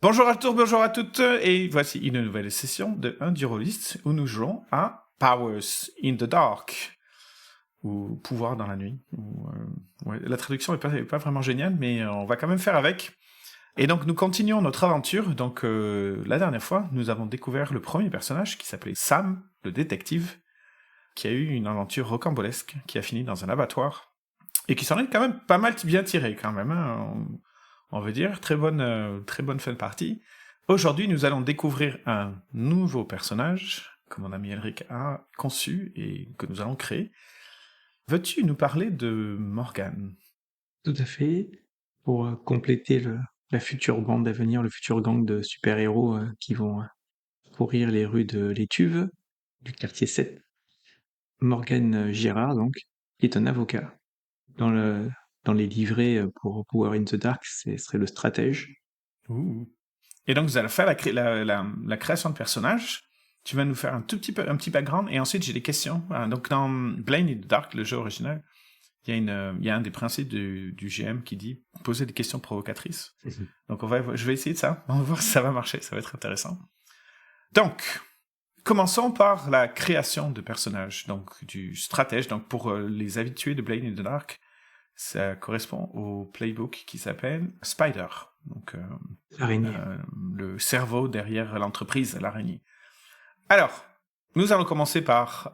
Bonjour à tous, bonjour à toutes, et voici une nouvelle session de Un Dueliste où nous jouons à Powers in the Dark, ou Pouvoir dans la nuit. La traduction est pas vraiment géniale, mais on va quand même faire avec. Et donc nous continuons notre aventure. Donc la dernière fois, nous avons découvert le premier personnage qui s'appelait Sam, le détective, qui a eu une aventure rocambolesque, qui a fini dans un abattoir, et qui s'en est quand même pas mal bien tiré quand même, hein. On veut dire, très bonne fin de partie. Aujourd'hui, nous allons découvrir un nouveau personnage que mon ami Elric a conçu et que nous allons créer. Veux-tu nous parler de Morgane ? Tout à fait. Pour compléter la future bande à venir, le futur gang de super-héros qui vont courir les rues de l'Étuve, du quartier 7. Morgan Girard, donc, qui est un avocat. Dans les livrets pour Power in the Dark, ce serait le stratège. Ouh. Et donc, vous allez faire la création de personnage. Tu vas nous faire un petit background, et ensuite j'ai des questions. Donc, dans Blade in the Dark, le jeu original, il y a un des principes du GM qui dit poser des questions provocatrices. Donc je vais essayer de ça. On va voir si ça va marcher. Ça va être intéressant. Donc, commençons par la création de personnages. Donc, du stratège. Donc, pour les habitués de Blade in the Dark, ça correspond au playbook qui s'appelle Spider. Donc, L'araignée. le cerveau derrière l'entreprise, l'araignée. Alors, nous allons commencer par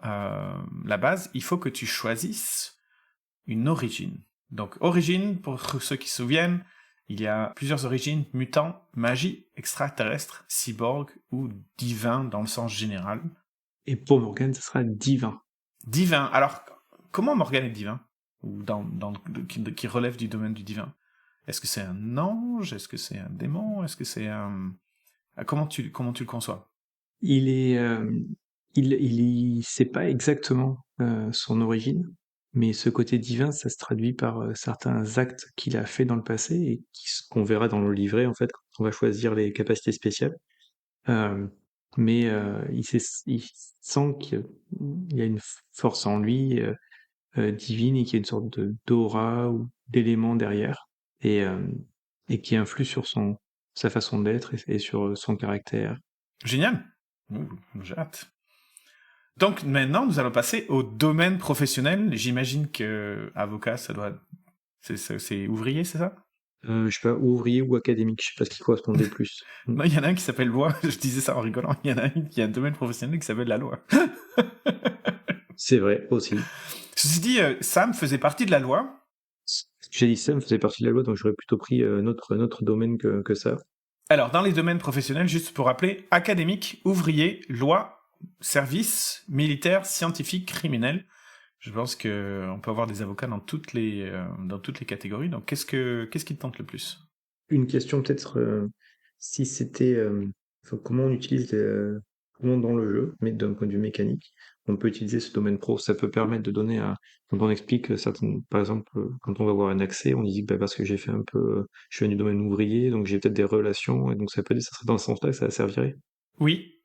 la base. Il faut que tu choisisses une origine. Donc, origine, pour ceux qui se souviennent, il y a plusieurs origines: mutant, magie, extraterrestre, cyborg ou divin dans le sens général. Et pour Morgan, ce sera divin. Divin. Alors, comment Morgane est divin? Ou qui relève du domaine du divin? Est-ce que c'est un ange? Est-ce que c'est un démon? Est-ce que c'est un... Comment tu le conçois? Il sait pas exactement son origine, mais ce côté divin, ça se traduit par certains actes qu'il a fait dans le passé et qu'on verra dans le livret, en fait, quand on va choisir les capacités spéciales. Il sent qu'il y a une force en lui divine et qu'il y a une sorte d'aura ou d'élément derrière et, euh, et qui influe sur sa façon d'être et sur son caractère. Génial. Ouh, j'ai hâte. Donc maintenant, nous allons passer au domaine professionnel. J'imagine que avocat, ça doit... C'est ouvrier, c'est ça? Je sais pas, ouvrier ou académique, je sais pas ce qui correspondait le plus. Non, il y en a un qui s'appelle loi. Je disais ça en rigolant. Il y en a un qui a un domaine professionnel qui s'appelle la loi. C'est vrai, aussi. Ceci dit, Sam faisait partie de la loi. J'ai dit ça me faisait partie de la loi, donc j'aurais plutôt pris notre domaine que ça. Alors, dans les domaines professionnels, juste pour rappeler, académique, ouvrier, loi, service, militaire, scientifique, criminel. Je pense qu'on peut avoir des avocats dans toutes les catégories. Donc, qu'est-ce qui te tente le plus? Une question peut-être, si c'était, comment on utilise comment dans le jeu, mais d'un point de vue mécanique, on peut utiliser ce domaine pro. Ça peut permettre de donner quand on explique certaines, par exemple, quand on va avoir un accès, on dit que bah, parce que j'ai fait un peu, je suis venu du domaine ouvrier, donc j'ai peut-être des relations, et donc ça serait dans ce sens-là que ça servirait. Oui.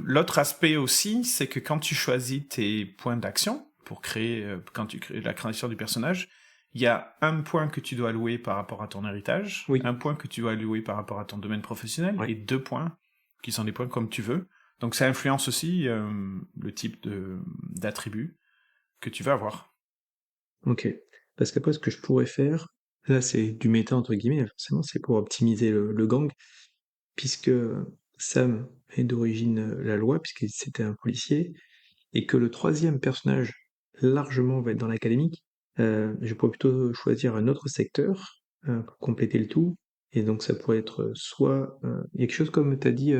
L'autre aspect aussi, c'est que quand tu choisis tes points d'action pour créer, quand tu crées la création du personnage, il y a un point que tu dois allouer par rapport à ton héritage, Oui. un point que tu dois allouer par rapport à ton domaine professionnel, Ouais. et 2 points qui sont des points comme tu veux. Donc ça influence aussi le type d'attribut que tu vas avoir. Ok. Parce qu'après, ce que je pourrais faire, là, c'est du méta entre guillemets, forcément, c'est pour optimiser le gang, puisque Sam est d'origine la loi, puisque c'était un policier, et que le troisième personnage largement va être dans l'académique, je pourrais plutôt choisir un autre secteur pour compléter le tout. Et donc ça pourrait être soit il y a quelque chose comme tu as dit,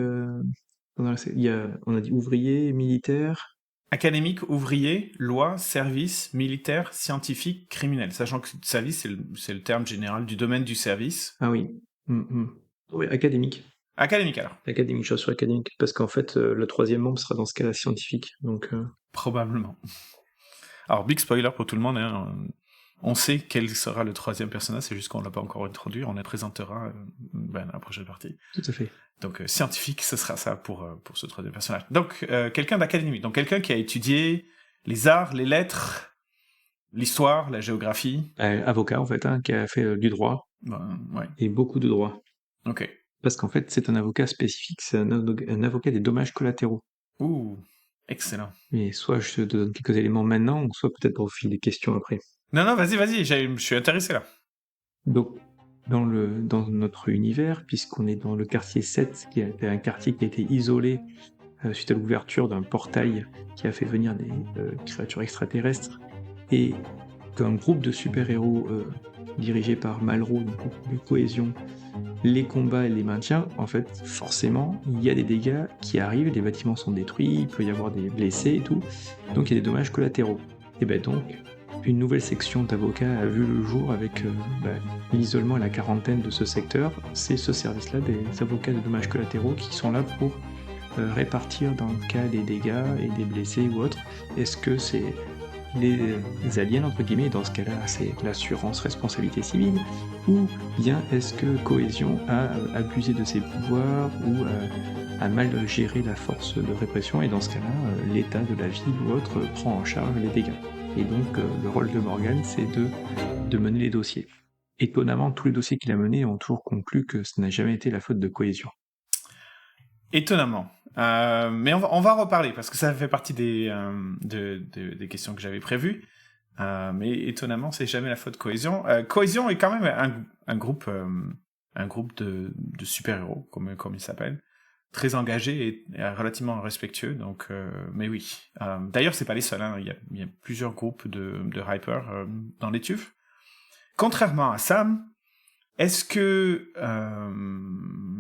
on a dit ouvrier, militaire. Académique, ouvrier, loi, service, militaire, scientifique, criminel. Sachant que service, c'est le terme général du domaine du service. Ah oui. Oui, académique. Académique alors. Académique, je suis sur académique, parce qu'en fait, le troisième membre sera dans ce cas-là scientifique. Donc, Probablement. Alors, big spoiler pour tout le monde, hein. On sait quel sera le troisième personnage, c'est juste qu'on l'a pas encore introduit, on le présentera dans la prochaine partie. tout à fait. Donc, scientifique, ce sera ça pour ce troisième personnage. Donc, quelqu'un d'académique, donc quelqu'un qui a étudié les arts, les lettres, l'histoire, la géographie. Avocat, en fait, hein, qui a fait du droit, Ben, ouais. et beaucoup de droit. Ok. Parce qu'en fait, c'est un avocat spécifique, c'est un avocat des dommages collatéraux. Ouh, excellent. Mais soit je te donne quelques éléments maintenant, ou soit peut-être au fil des questions après. Non, vas-y, je suis intéressé là. Donc, dans notre univers, puisqu'on est dans le quartier 7, qui est un quartier qui a été isolé suite à l'ouverture d'un portail qui a fait venir des créatures extraterrestres, et qu'un groupe de super-héros dirigé par Malraux, donc de cohésion, les combats et les maintient, en fait, forcément, il y a des dégâts qui arrivent, les bâtiments sont détruits, il peut y avoir des blessés et tout, donc il y a des dommages collatéraux. Et ben donc, une nouvelle section d'avocats a vu le jour avec l'isolement et la quarantaine de ce secteur. C'est ce service-là, des avocats de dommages collatéraux, qui sont là pour répartir dans le cas des dégâts et des blessés ou autres. Est-ce que c'est les aliens, entre guillemets, dans ce cas-là, c'est l'assurance responsabilité civile, ou bien est-ce que Cohésion a abusé de ses pouvoirs ou a mal géré la force de répression, et dans ce cas-là, l'État de la ville ou autre prend en charge les dégâts. Et donc, le rôle de Morgan, c'est de mener les dossiers. Étonnamment, tous les dossiers qu'il a menés ont toujours conclu que ce n'a jamais été la faute de Cohésion. Étonnamment. Mais on va en reparler, parce que ça fait partie des questions que j'avais prévues. Mais étonnamment, c'est jamais la faute de Cohésion. Cohésion est quand même un groupe de super-héros, comme il s'appelle, très engagé et relativement respectueux. Donc, mais oui. D'ailleurs, c'est pas les seuls. Hein. Il y a plusieurs groupes de Hyper dans les TUF. Contrairement à Sam, est-ce que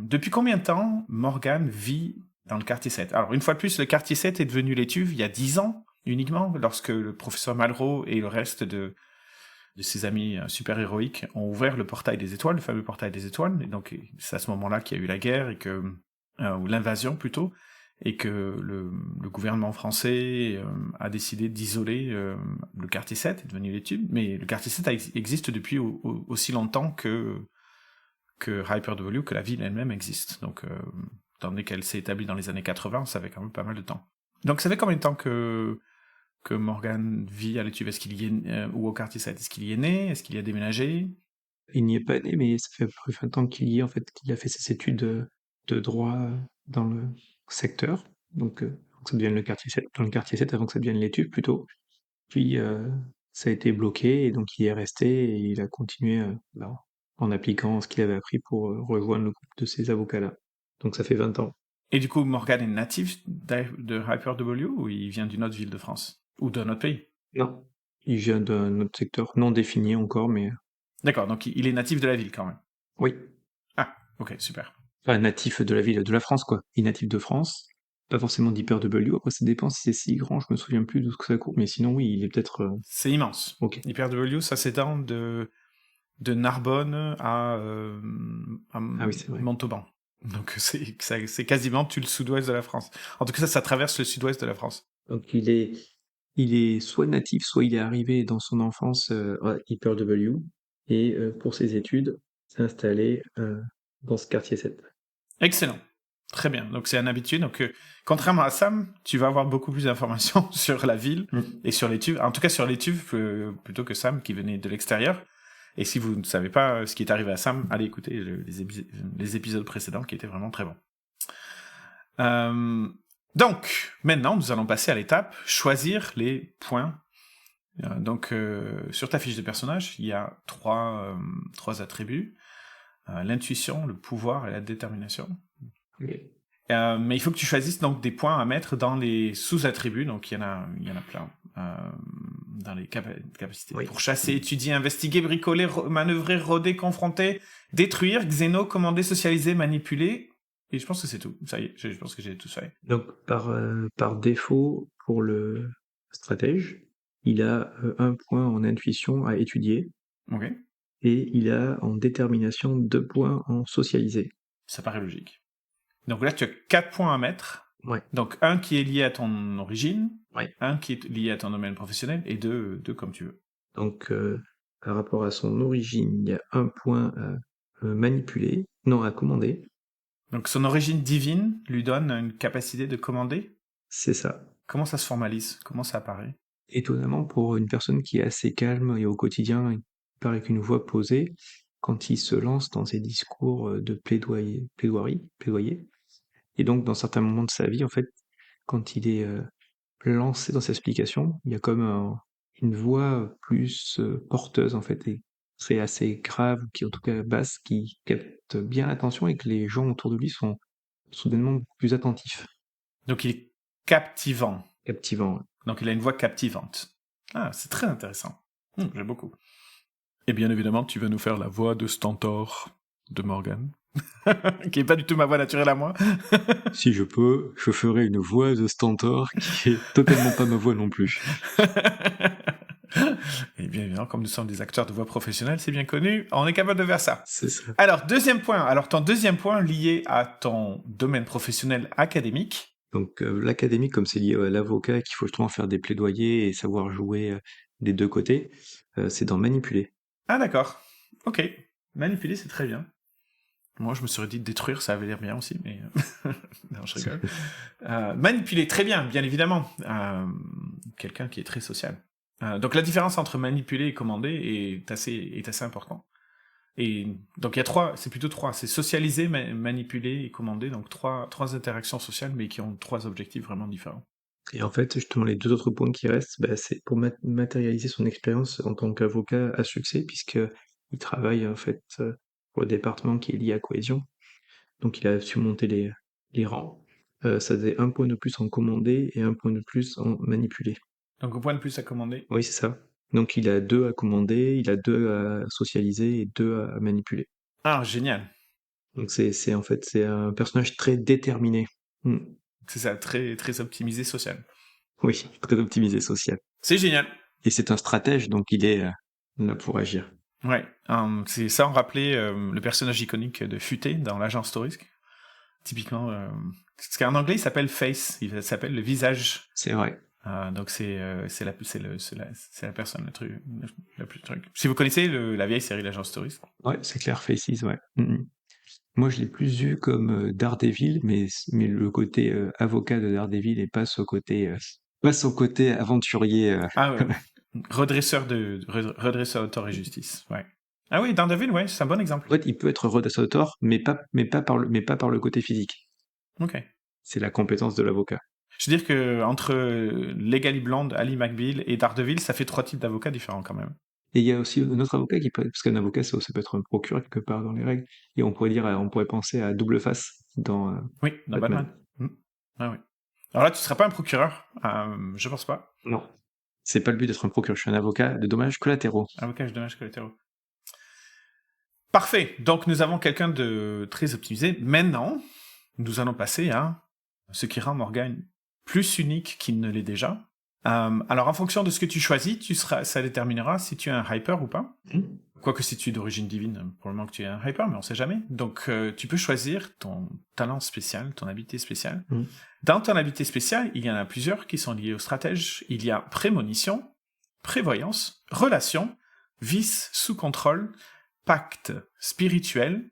depuis combien de temps Morgan vit dans le quartier 7? Alors, une fois de plus, le quartier 7 est devenu l'étuve il y a 10 ans uniquement, lorsque le professeur Malraux et le reste de ses amis super-héroïques ont ouvert le portail des étoiles, le fameux portail des étoiles. Et donc, c'est à ce moment-là qu'il y a eu la guerre, et que ou l'invasion plutôt, et que le gouvernement français a décidé d'isoler le quartier 7, est devenu l'étuve. Mais le quartier 7 existe depuis aussi longtemps que Hyper-W, que la ville elle-même existe. Donc, étant donné qu'elle s'est établie dans les années 80, ça fait quand même pas mal de temps. Donc, ça fait combien de temps que Morgan vit à l'étuve? Est-ce qu'il y est, ou au quartier 7? Est-ce qu'il y est né? Est-ce qu'il y a déménagé? Il n'y est pas né, mais ça fait à peu près 20 ans qu'il y est, en fait, qu'il a fait ses études de droit dans le secteur, donc avant que ça devienne le quartier 7, dans le quartier 7, avant que ça devienne l'étude plutôt. Puis ça a été bloqué, et donc il est resté, et il a continué en appliquant ce qu'il avait appris pour rejoindre le groupe de ces avocats-là. Donc ça fait 20 ans. Et du coup, Morgan est natif de Hyper-W, ou il vient d'une autre ville de France? Ou d'un autre pays? Non. Il vient d'un autre secteur, non défini encore, mais D'accord, donc il est natif de la ville quand même. oui. Ah, ok, super. Enfin, natif de la ville de la France, quoi. Il est natif de France, pas forcément d'Hyper-W. Après, ça dépend si c'est si grand, je me souviens plus d'où ça court, mais sinon, oui, il est peut-être. C'est immense. Ok. Hyper-W, ça s'étend de Narbonne à Ah oui, c'est vrai. Montauban. Donc c'est quasiment tout le sud-ouest de la France. En tout cas, ça traverse le sud-ouest de la France. Donc il est soit natif, soit il est arrivé dans son enfance à Hyper-W, et pour ses études, s'est installé dans ce quartier 7. Excellent. Très bien. Donc c'est un habitué. Donc contrairement à Sam, tu vas avoir beaucoup plus d'informations sur la ville et sur les tubes. En tout cas sur les tubes plutôt que Sam qui venait de l'extérieur. Et si vous ne savez pas ce qui est arrivé à Sam, allez écouter les épisodes précédents qui étaient vraiment très bons. Donc maintenant nous allons passer à l'étape choisir les points. Donc sur ta fiche de personnage, il y a trois attributs. L'intuition, le pouvoir et la détermination. Okay. Mais il faut que tu choisisses donc des points à mettre dans les sous-attributs, donc il y en a plein, dans les capacités. Oui. Pour chasser, étudier, investiguer, bricoler, manœuvrer, rôder, confronter, détruire, xéno, commander, socialiser, manipuler, et je pense que c'est tout. Ça y est, je pense que j'ai tout fait. Donc par défaut, pour le stratège, il a un point en intuition à étudier. Ok. Et il a en détermination 2 points en socialiser. Ça paraît logique. Donc là, tu as 4 points à mettre. Ouais. Donc un qui est lié à ton origine, ouais. Un qui est lié à ton domaine professionnel, et deux comme tu veux. Donc par rapport à son origine, il y a un point à manipuler, non, à commander. Donc son origine divine lui donne une capacité de commander? C'est ça. Comment ça se formalise? Comment ça apparaît? Étonnamment, pour une personne qui est assez calme et au quotidien, il paraît qu'une voix posée, quand il se lance dans ses discours de plaidoyer. Et donc, dans certains moments de sa vie, en fait, quand il est lancé dans ses explications, il y a comme une voix plus porteuse, en fait, et c'est assez grave, qui en tout cas basse, qui capte bien l'attention et que les gens autour de lui sont soudainement beaucoup plus attentifs. Donc il est captivant. Captivant. Ouais. Donc il a une voix captivante. Ah, c'est très intéressant. J'aime beaucoup. Et bien évidemment, tu vas nous faire la voix de Stentor de Morgan, qui est pas du tout ma voix naturelle à moi. Si je peux, je ferai une voix de Stentor qui est totalement pas ma voix non plus. Et bien évidemment, comme nous sommes des acteurs de voix professionnels, c'est bien connu, on est capable de faire ça. C'est ça. Alors, deuxième point. Alors, ton deuxième point lié à ton domaine professionnel académique. Donc, l'académie, comme c'est lié à l'avocat, qu'il faut justement faire des plaidoyers et savoir jouer des deux côtés, c'est dans manipuler. Ah, d'accord. Ok. Manipuler, c'est très bien. Moi, je me serais dit détruire, ça avait l'air bien aussi, mais... non, je rigole. Manipuler, très bien, bien évidemment. Quelqu'un qui est très social. Donc, la différence entre manipuler et commander est assez important. Et donc, il y a trois, c'est plutôt trois. C'est socialiser, manipuler et commander. Donc, trois interactions sociales, mais qui ont trois objectifs vraiment différents. Et en fait, justement, les deux autres points qui restent, bah, c'est pour matérialiser son expérience en tant qu'avocat à succès, puisqu'il travaille en fait pour le département qui est lié à Cohésion. Donc il a su monter les rangs. Ça faisait un point de plus en commandé et un point de plus en manipulé. Donc, au point de plus à commander. Oui, c'est ça. Donc il a 2 à commander, il a 2 à socialiser et 2 à manipuler. Ah, génial. Donc en fait, c'est un personnage très déterminé. C'est ça, très, très optimisé social. Oui, très optimisé social. C'est génial. Et c'est un stratège, donc il est là pour agir. Ouais, c'est ça, on rappelait le personnage iconique de Futé dans l'agence Torisk. Typiquement, parce qu'en anglais, il s'appelle Face, il s'appelle le visage. C'est vrai. Donc c'est la personne, le plus truc. Si vous connaissez la vieille série l'agence Torisk. Ouais, c'est clair, Faces, ouais. Moi, je l'ai plus vu comme Daredevil, mais le côté avocat de Daredevil et pas son côté aventurier. Ah ouais. redresseur de tort et justice. Ouais. Ah oui, Daredevil, ouais, c'est un bon exemple. En fait, il peut être redresseur, mais pas par le côté physique. Ok. C'est la compétence de l'avocat. Je veux dire que entre Legally Blonde, Ali McBeal et Daredevil, ça fait 3 types d'avocats différents quand même. Et il y a aussi un autre avocat parce qu'un avocat, ça peut être un procureur quelque part dans les règles. Et on pourrait penser à Double Face dans Oui, dans Batman. Ah oui. Alors là, tu seras pas un procureur, je pense pas. Non. C'est pas le but d'être un procureur, je suis un avocat de dommages collatéraux. Avocat de dommages collatéraux. Parfait. Donc nous avons quelqu'un de très optimisé. Maintenant, nous allons passer à ce qui rend Morgan plus unique qu'il ne l'est déjà. Alors en fonction de ce que tu choisis, ça déterminera si tu es un hyper ou pas. Quoique si tu es d'origine divine, probablement que tu es un hyper, mais on sait jamais. Donc tu peux choisir ton talent spécial, ton habilité spéciale. Dans ton habilité spéciale, il y en a plusieurs qui sont liées au stratège. Il y a prémonition, prévoyance, relation, vice sous contrôle, pacte spirituel,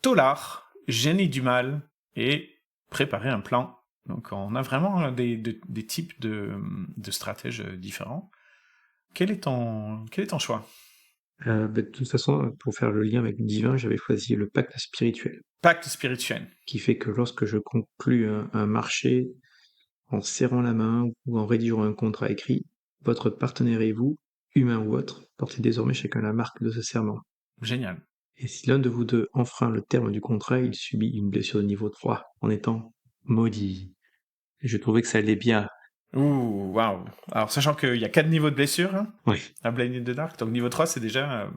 tolard, génie du mal et préparer un plan. Donc on a vraiment des types de stratèges différents. Quel est ton choix? De toute façon, pour faire le lien avec le divin, j'avais choisi le pacte spirituel. Pacte spirituel. Qui fait que lorsque je conclus un marché en serrant la main ou en rédigeant un contrat écrit, votre partenaire et vous, humain ou autre, portez désormais chacun la marque de ce serment. Génial. Et si l'un de vous deux enfreint le terme du contrat, il subit une blessure de niveau 3 en étant maudit. Et je trouvais que ça allait bien. Ouh, waouh. Alors, sachant qu'il y a 4 niveaux de blessure, hein, Oui. à Blinded in the Dark, donc niveau 3, c'est déjà...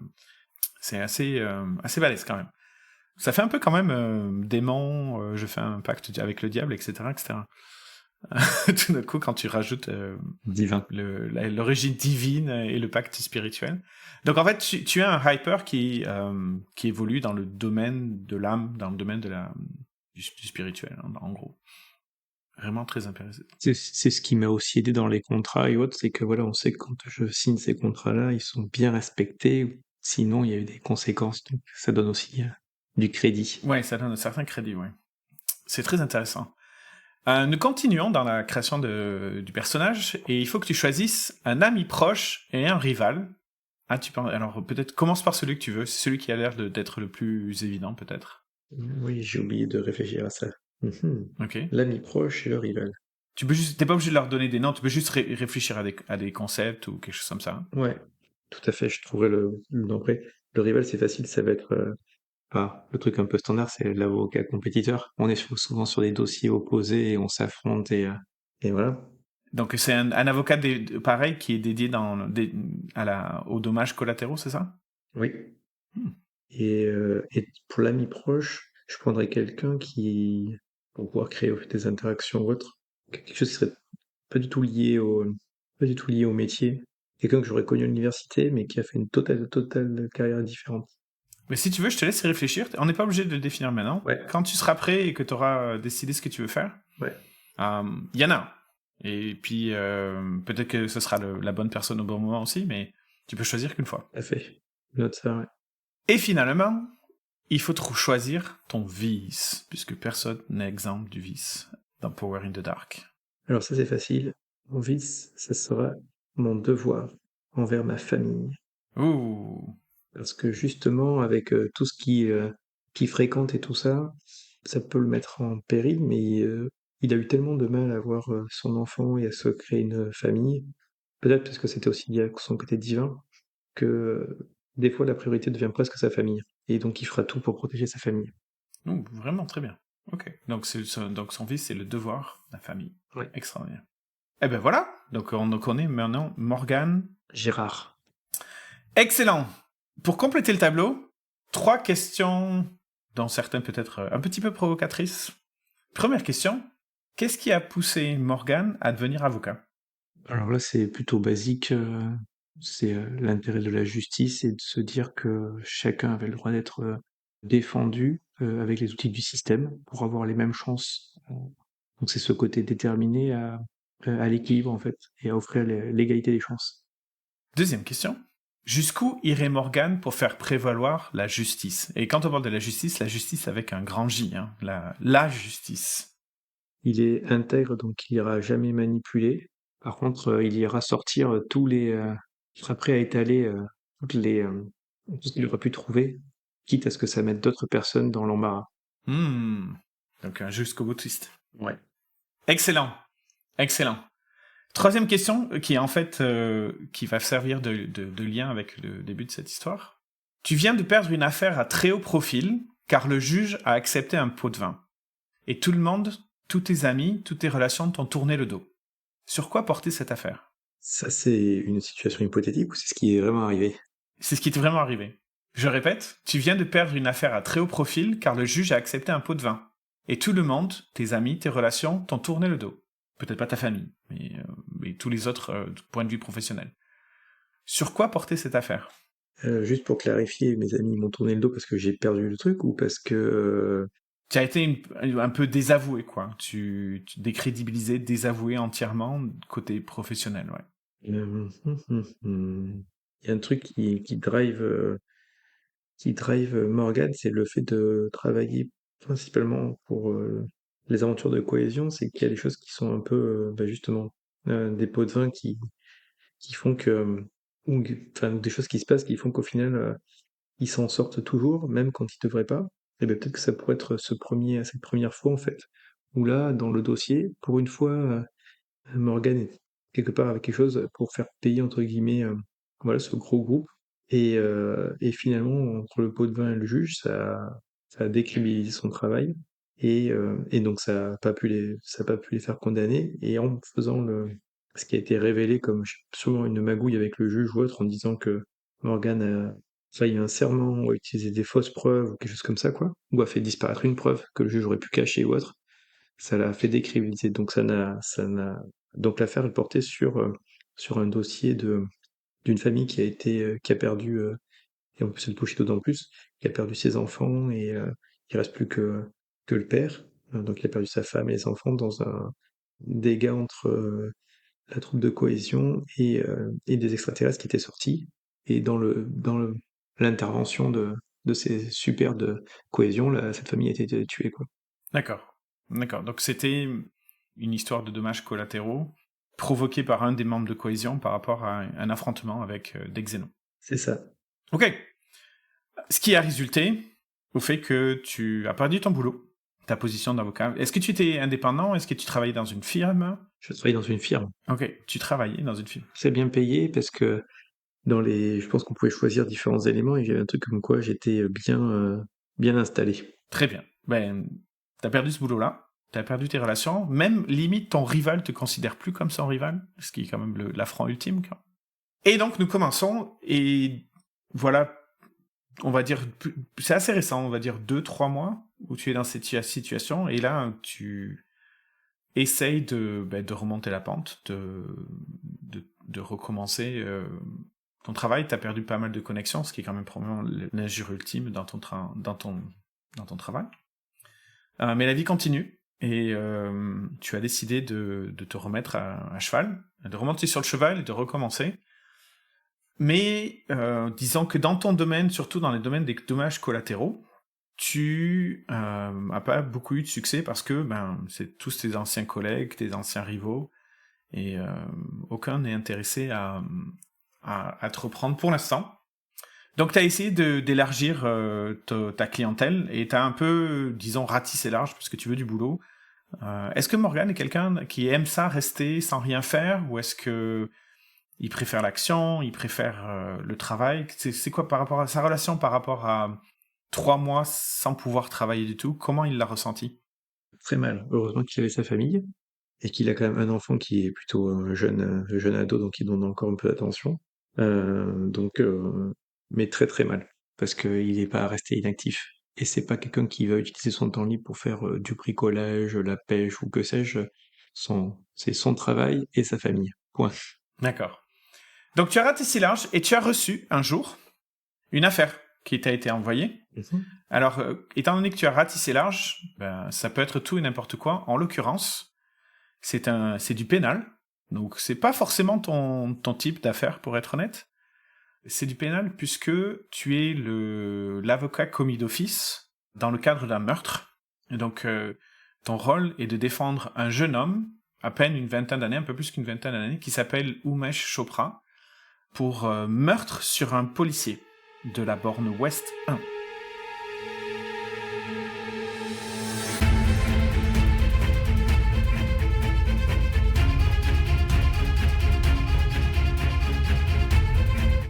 c'est assez balèze, quand même. Ça fait un peu, quand même, démon, je fais un pacte avec le diable, etc., etc. Tout d'un coup, quand tu rajoutes divin, l'origine divine et le pacte spirituel. Donc en fait, tu es un hyper qui évolue dans le domaine de l'âme, dans le domaine du spirituel, en gros. Vraiment très intéressant. C'est ce qui m'a aussi aidé dans les contrats et autres, c'est que voilà, on sait que quand je signe ces contrats-là, ils sont bien respectés. Sinon, il y a eu des conséquences. Donc ça donne aussi du crédit. Ouais, ça donne un certain crédit, ouais. C'est très intéressant. Nous continuons dans la création du personnage, et il faut que tu choisisses un ami proche et un rival. Ah, tu penses... Alors, peut-être commence par celui que tu veux. C'est celui qui a l'air d'être le plus évident, peut-être. Oui, j'ai oublié de réfléchir à ça. Mhm. Ok. L'ami proche et le rival. Tu peux juste... T'es pas obligé de leur donner des noms, tu peux juste réfléchir à des concepts ou quelque chose comme ça. Ouais, tout à fait, je trouverais le nom après. Le rival, c'est facile, ça va être... le truc un peu standard, c'est l'avocat compétiteur. On est souvent sur des dossiers opposés et on s'affronte et voilà. Donc, c'est un avocat pareil qui est dédié aux dommages collatéraux, c'est ça? Oui. Hmm. Et pour l'ami proche, je prendrais quelqu'un qui, pour pouvoir créer des interactions ou autre, quelque chose qui serait pas du tout pas du tout lié au métier. Quelqu'un que j'aurais connu à l'université, mais qui a fait une totale carrière différente. Mais si tu veux, je te laisse y réfléchir. On n'est pas obligé de le définir maintenant. Ouais, Quand tu seras prêt et que tu auras décidé ce que tu veux faire, ouais, il y en a un. Et puis, peut-être que ce sera la bonne personne au bon moment aussi, mais tu peux choisir qu'une fois. tout à fait. Je note ça, ouais. Et finalement, il faut choisir ton vice, puisque personne n'est exempt du vice dans Power in the Dark. Alors ça, c'est facile. Mon vice, ça sera mon devoir envers ma famille. Ouh. Parce que justement, avec tout ce qui fréquente et tout ça, ça peut le mettre en péril, mais il a eu tellement de mal à voir son enfant et à se créer une famille, peut-être parce que c'était aussi lié à son côté divin, que des fois la priorité devient presque sa famille. Et donc il fera tout pour protéger sa famille. Ouh, vraiment très bien. Ok. Donc, donc son vice, c'est le devoir, la famille. Ouais. Extraordinaire. Eh ben voilà. Donc on connaît maintenant Morgane. Gérard. Excellent. Pour compléter le tableau, 3 questions, dont certaines peut-être un petit peu provocatrices. Première question. Qu'est-ce qui a poussé Morgane à devenir avocat? Alors là, c'est plutôt basique. C'est l'intérêt de la justice et de se dire que chacun avait le droit d'être défendu avec les outils du système pour avoir les mêmes chances. Donc c'est ce côté déterminé à l'équilibre en fait et à offrir l'égalité des chances. Deuxième question. Jusqu'où irait Morgane pour faire prévaloir la justice? Et quand on parle de la justice avec un grand J, hein, la justice. Il est intègre, donc il ira jamais manipuler. Par contre, il ira sortir il sera prêt à étaler toutes tout ce qu'il aura pu trouver, quitte à ce que ça mette d'autres personnes dans l'embarras. Hmm. Donc un jusqu'au boutiste. Ouais. Excellent. Excellent. Troisième question, qui est en fait, qui va servir de lien avec le début de cette histoire. Tu viens de perdre une affaire à très haut profil, car le juge a accepté un pot de vin. Et tout le monde, tous tes amis, toutes tes relations t'ont tourné le dos. Sur quoi porter cette affaire? Ça, c'est une situation hypothétique ou c'est ce qui est vraiment arrivé? C'est ce qui t'est vraiment arrivé. Je répète, tu viens de perdre une affaire à très haut profil, car le juge a accepté un pot de vin. Et tout le monde, tes amis, tes relations, t'ont tourné le dos. Peut-être pas ta famille, mais tous les autres du point de vue professionnel. Sur quoi porter cette affaire? Juste pour clarifier, mes amis m'ont tourné le dos parce que j'ai perdu le truc ou parce que... Tu as été un peu désavoué, quoi. Tu décrédibilisé, désavoué entièrement côté professionnel, ouais. Il y a un truc qui drive Morgan, c'est le fait de travailler principalement pour les aventures de cohésion, c'est qu'il y a des choses qui sont un peu, justement, des pots de vin qui font que, enfin, des choses qui se passent qui font qu'au final, ils s'en sortent toujours, même quand ils devraient pas. Et ben peut-être que ça pourrait être cette première fois en fait, où là, dans le dossier, pour une fois, Morgan est quelque part avec quelque chose pour faire payer entre guillemets, voilà, ce gros groupe. Et finalement, entre le pot de vin et le juge, ça a décrédibilisé son travail. Et donc ça a pas pu les faire condamner. Et en faisant ce qui a été révélé comme sûrement une magouille avec le juge ou autre, en disant que Morgan a failli un serment, ou a utilisé des fausses preuves, ou quelque chose comme ça, quoi, ou a fait disparaître une preuve que le juge aurait pu cacher ou autre, ça l'a fait décrédibiliser. Donc donc l'affaire est portée sur un dossier d'une famille qui a perdu, et en plus elle touche d'autant plus, qui a perdu ses enfants et il reste plus que le père. Donc il a perdu sa femme et les enfants dans un dégât entre la troupe de cohésion et des extraterrestres qui étaient sortis. Et l'intervention de ces super de cohésion, cette famille a été tuée, quoi. D'accord. D'accord. Donc c'était une histoire de dommages collatéraux provoquée par un des membres de Cohésion par rapport à un affrontement avec des Xénos. C'est ça. Ok. Ce qui a résulté au fait que tu as perdu ton boulot, ta position d'avocat. Est-ce que tu étais indépendant? Est-ce que tu travaillais dans une firme? Je travaillais dans une firme. Ok, tu travaillais dans une firme. C'est bien payé parce que je pense qu'on pouvait choisir différents éléments et j'avais un truc comme quoi j'étais bien installé. Très bien. Ben, t'as perdu ce boulot-là, t'as perdu tes relations, même limite ton rival te considère plus comme son rival, ce qui est quand même l'affront ultime. Quoi. Et donc nous commençons, et voilà, on va dire, c'est assez récent, on va dire 2-3 mois, où tu es dans cette situation, et là tu essayes de remonter la pente, de recommencer ton travail. T'as perdu pas mal de connexions, ce qui est quand même probablement l'injure ultime dans ton travail. Mais la vie continue, et tu as décidé de te remettre à cheval, de remonter sur le cheval et de recommencer. Mais disons que dans ton domaine, surtout dans les domaines des dommages collatéraux, tu as pas beaucoup eu de succès parce que c'est tous tes anciens collègues, tes anciens rivaux, et aucun n'est intéressé à te reprendre pour l'instant. Donc tu as essayé d'élargir ta clientèle et tu as un peu, disons, ratissé large parce que tu veux du boulot. Est-ce que Morgan est quelqu'un qui aime ça, rester sans rien faire, ou est-ce que il préfère l'action, il préfère le travail? C'est quoi par rapport à sa relation par rapport à 3 mois sans pouvoir travailler du tout? Comment il l'a ressenti? Très mal. Heureusement qu'il avait sa famille et qu'il a quand même un enfant qui est plutôt un jeune ado, donc il demande encore un peu d'attention. Mais très très mal, parce qu'il n'est pas resté inactif. Et c'est pas quelqu'un qui va utiliser son temps libre pour faire du bricolage, la pêche ou que sais-je. C'est son travail et sa famille. Point. D'accord. Donc tu as ratissé large et tu as reçu un jour une affaire qui t'a été envoyée. Alors, étant donné que tu as ratissé large, ça peut être tout et n'importe quoi. En l'occurrence, c'est du pénal. Donc, c'est pas forcément ton type d'affaire, pour être honnête. C'est du pénal puisque tu es l'avocat commis d'office dans le cadre d'un meurtre. Et donc, ton rôle est de défendre un jeune homme, à peine une vingtaine d'années, un peu plus qu'une vingtaine d'années, qui s'appelle Umesh Chopra, pour meurtre sur un policier de la borne Ouest 1.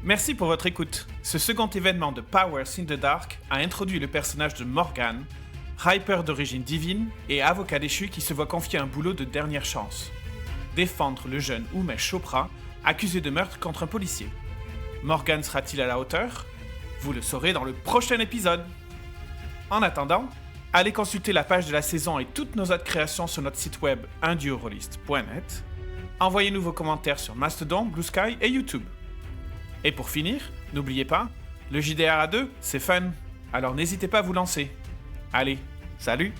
Merci pour votre écoute. Ce second événement de Powers in the Dark a introduit le personnage de Morgan, hyper d'origine divine et avocat déchu qui se voit confier un boulot de dernière chance. Défendre le jeune Umesh Chopra, accusé de meurtre contre un policier. Morgan sera-t-il à la hauteur? Vous le saurez dans le prochain épisode. En attendant, allez consulter la page de la saison et toutes nos autres créations sur notre site web unduorolist.net. Envoyez-nous vos commentaires sur Mastodon, Blue Sky et YouTube. Et pour finir, n'oubliez pas, le JDR à 2, c'est fun, alors n'hésitez pas à vous lancer. Allez, salut!